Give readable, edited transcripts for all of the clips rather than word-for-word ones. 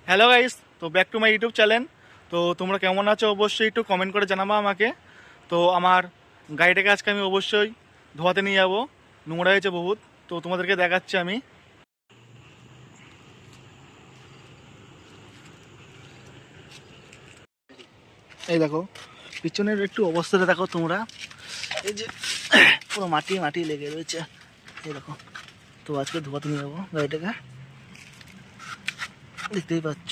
Hello guys, তো back to my YouTube channel. তো তোমরা কেমন আছো অবশ্যই একটু কমেন্ট করে জানাবো আমাকে। তো আমার গাড়িটাকে আজকে আমি অবশ্যই ধোয়াতে নিয়ে যাবো, নোংরা হয়েছে বহুত। তো তোমাদেরকে দেখাচ্ছি আমি। এই দেখো পিছনের একটু অবস্থাটা দেখো তোমরা, এই যে পুরো মাটি মাটি লেগে রয়েছে, এই দেখো। তো আজকে ধোয়াতে নিয়ে যাবো গাড়িটাকে, দেখতেই পাচ্ছ।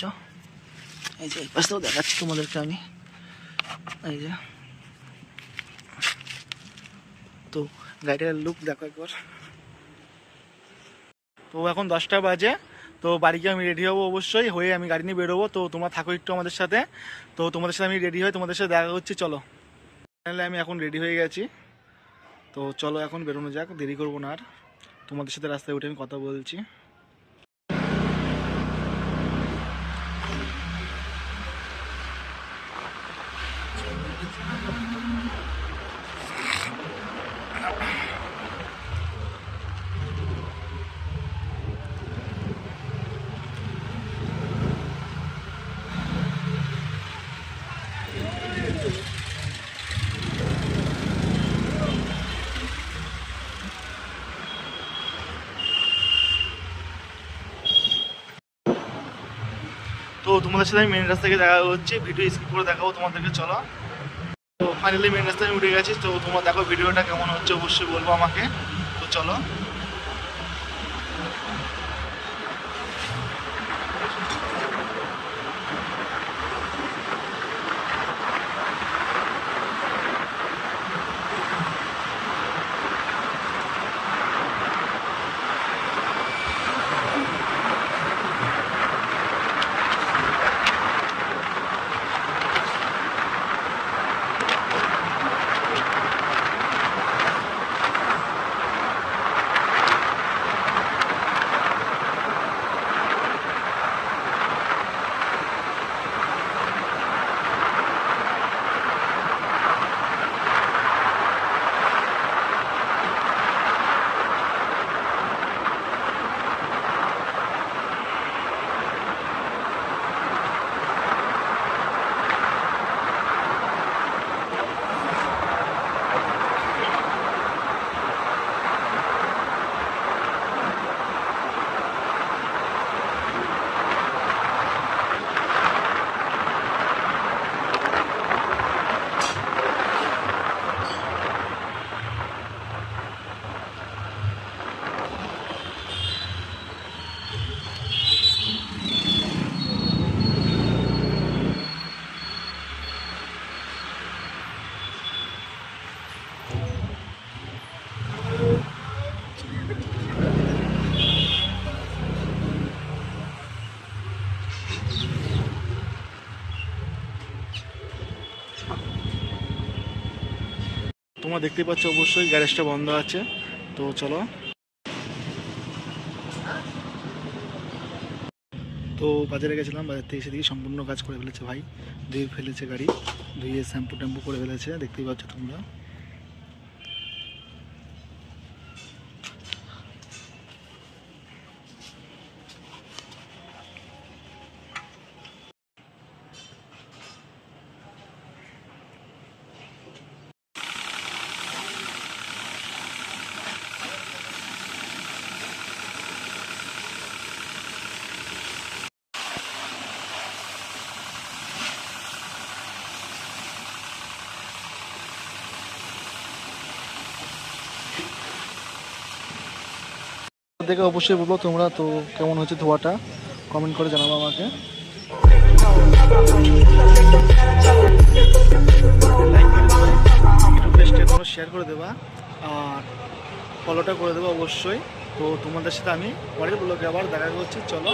এই যে এই পাশটাও দেখাচ্ছি তোমাদেরকে আমি, এই যে। তো গাড়িটার লুক দেখো একবার। তো এখন 10টা বাজে, তো বাড়ি গিয়ে আমি রেডি হবো অবশ্যই, হয়ে আমি গাড়ি নিয়ে বেরোবো। তো তোমরা থাকো একটু আমাদের সাথে। তো তোমাদের সাথে আমি রেডি হয়ে তোমাদের সাথে দেখা হচ্ছে, চলো। তাহলে আমি এখন রেডি হয়ে গেছি, তো চলো এখন বেরোনো যাক, দেরি করবো না আর। তোমাদের সাথে রাস্তায় উঠে আমি কথা বলছি। তো তোমাদের সাথে আমি মেন রাস্তা থেকে দেখা হচ্ছে, ভিডিও স্কিপ করে দেখাবো তোমাদেরকে, চলো। তো ফাইনালি মেন রাস্তায় আমি উঠে গেছি। তো তোমরা দেখো ভিডিওটা কেমন হচ্ছে অবশ্যই বলবো আমাকে। তো চলো। তোমরা দেখতে পাচ্ছ অবশ্যই গ্যারেজটা বন্ধ আছে, তো চলো। তো বাজারে গেছিলাম, বাজার থেকে এসে দেখি সম্পূর্ণ কাজ করে ফেলেছে ভাই, ধুয়ে ফেলেছে গাড়ি, ধুয়ে শ্যাম্পু ট্যাম্পু করে ফেলেছে, দেখতেই পাচ্ছ তোমরা। দেখে অবশ্যই বলবো তোমরা, তো কেমন হচ্ছে ধোয়াটা কমেন্ট করে জানাবো আমাকে। শেয়ার করে দেবা আর ফলোটা করে দেবো অবশ্যই। তো তোমাদের সাথে আমি পরের ব্লগে আবার দেখা করছি, চলো।